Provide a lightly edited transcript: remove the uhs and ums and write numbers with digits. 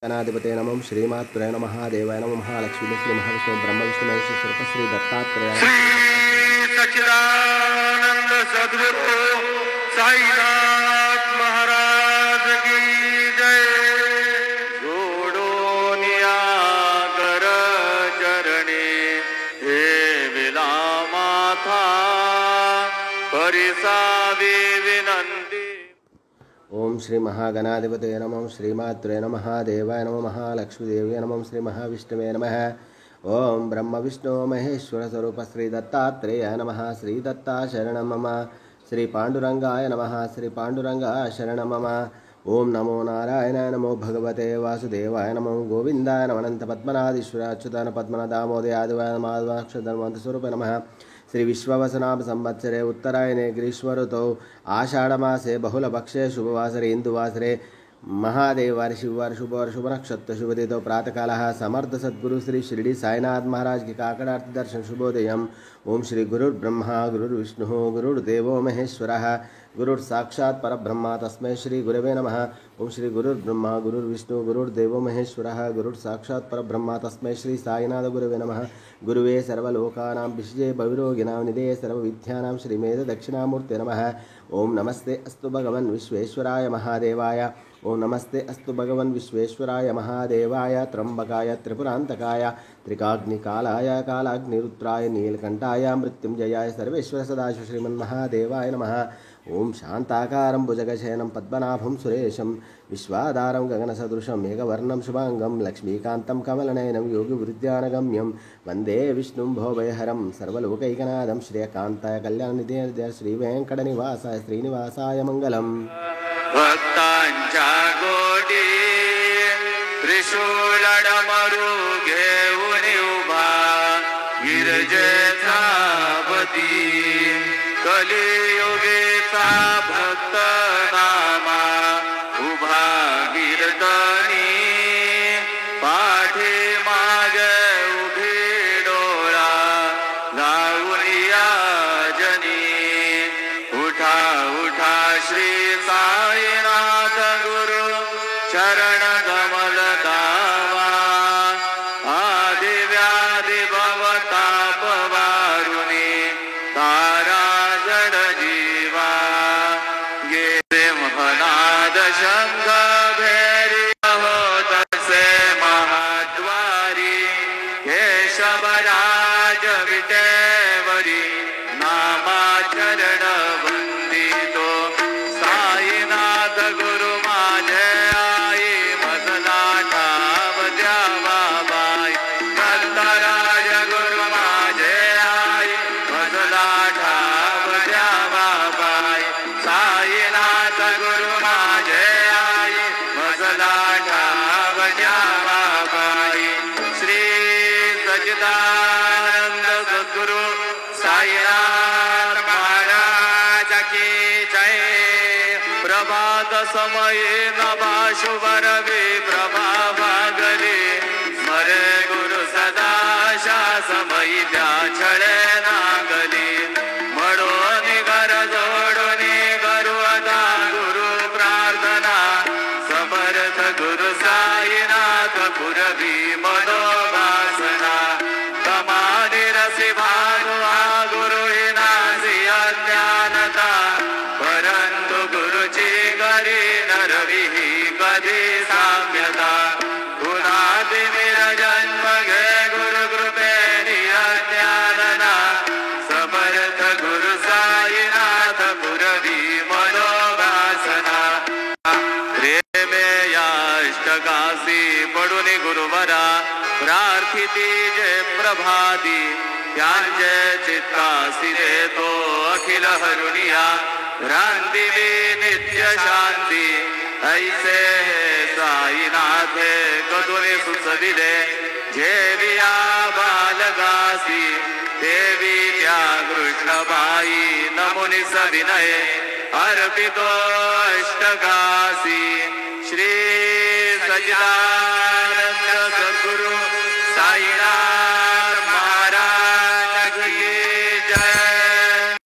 गणाधिपते नमः श्रीमात्रे नमः देवाय नमः महालक्ष्मी श्री महाविष्णु ब्रह्म विष्णु महेश स्वरूप श्री दत्तात्रेय श्री सच्चिदानंद सद्गुरु साईनाथ महाराज की जय। जोडोनिया कर चरणी हे विला माथा परिसावी विनंती। ओम श्री महागणाधिपते नमः श्रीमात्रे नमः देवाय नमः महालक्ष्मी देव्यै नमः श्री महाविष्णवे नमः। ओम ब्रह्म विष्णु महेश्वर स्वरूप श्री दत्तात्रेय नमः। श्री दत्ता शरणं मम। श्री पांडुरंगाय नमः। श्री पांडुरंगाय शरणं मम। ओम नमो नारायणाय नमो भगवते वासुदेवाय नमो गोविंदाय नमः। अनंत पद्मनाधीश्वर अच्युतान पद्मनाथ दामोदय आदिवाय माधवाक्षरधर्मवंत स्वरूप नमः। श्री विश्ववसनाम संवत्सरे उत्तरायणे ग्रीष्म ऋतौ आषाढ़मासे बहुलपक्षे शुभवासरे इंदुवासरे महादेववार शिववार शुभवार शुभ नक्षत्र शुभदितो प्रातःकालः समर्थ सद्गुरु श्री शिरडी साईनाथ महाराज की काकड़ारती दर्शन शुभोदयम्। ओम श्री गुरुर्ब्रह्मा गुरुर्विष्णुः गुरुर्देवो महेश्वरः गुरुर्साक्षात् परब्रह्म तस्मै श्री गुरवे नमः। ओम श्री गुरुर्ब्रह्मा गुरुर्विष्णुः गुरुर्देवो महेश्वरः गुरुर्साक्षात् परब्रह्म तस्मै श्री साईनाथ गुरवे नमः। गुरुवे सर्वलोकानां विषये भविरोगिणां निधये सर्वविद्यानां श्रीमेध दक्षिणामूर्ते नमः। ओम नमस्ते अस्तु भगवन् विश्वेश्वराय महादेवाय। ओम नमस्ते अस्तु भगवन् विश्वेश्वराय महादेवाय त्र्यंबकाय त्रिपुरांतकाय त्रिकाग्निकालाय कालाग्निरुद्राय नीलकंठाय मृत्युंजयाय सर्वेश्वर सदाशिव श्रीमन्महादेवाय नमः। ओम शांताकारं भुजगशयनं पद्मनाभं सुरेशं विश्वाधारं गगनसदृशं मेघवर्णं शुभांगं लक्ष्मीकान्तं कमलनयनं योगिवृद्धानगम्यं वन्दे विष्णुं भवभयहरं सर्वलोकैकनाथं श्रेयकान्ताय कल्याणनिधये श्रीवेङ्कटनिवासाय श्रीनिवासाय मङ्गलम्। भक्तांच्या गोडी त्रिशूलडमरू घेऊन उभा गिरजेचा पती कलियुगेचा भक्त नामा उभा गिरतनी पाठी मागे उभी डोळा लावून या जनी उठा उठा श्री साईनाथ गुरु चरण कमल दावा आदि व्याधि भवताप वारुणी तारा जड जीवा गे महनाद शंख भेरी होत से महाद्वारी केशवराज विटेवरी नामाचरण वंदितो साईनाथ गुरु माझे आई मजला ठाव द्यावा बाई दत्तराज गुरु माझे आई मजला ठाव द्यावा बाई साईनाथ गुरु माझे आई मजला ठाव द्यावा बाई। श्री सच्चिदानंद सद्गुरु साईनाथ महाराज की जय। प्रभात समये नभा शुभ रवि प्रभा गले स्मरे गुरु सदा समयी त्या छळे नागली म्हणून घर जोडून करू आता गुरु प्रार्थना समर्थ गुरु साईनाथ पुरवी मनोवासना तमानी रसी भानु हा गुरु नासी अज्ञानता परंतु गुरुची करी नरवी कधी साम्यता गुणादि जन्म घे गुरु कृपेनी अज्ञानना समर्थ गुरु साईनाथ पुरवी मनोवासना प्रेमे या अष्टकासी पडून गुरुवरा प्रार्थिती जे प्रभादी त्यांचे चित्तासी देतो अखिल हरुनिया भ्रांतिवी नित्य शांती ऐसे साईनाथे कदुने सुचविले जेविया बालगासी देवी त्या कृष्णबाई नमुनी सविनय अर्पितो अष्टकासी। श्री सच्चिदानंद सद्गुरु साईनाथ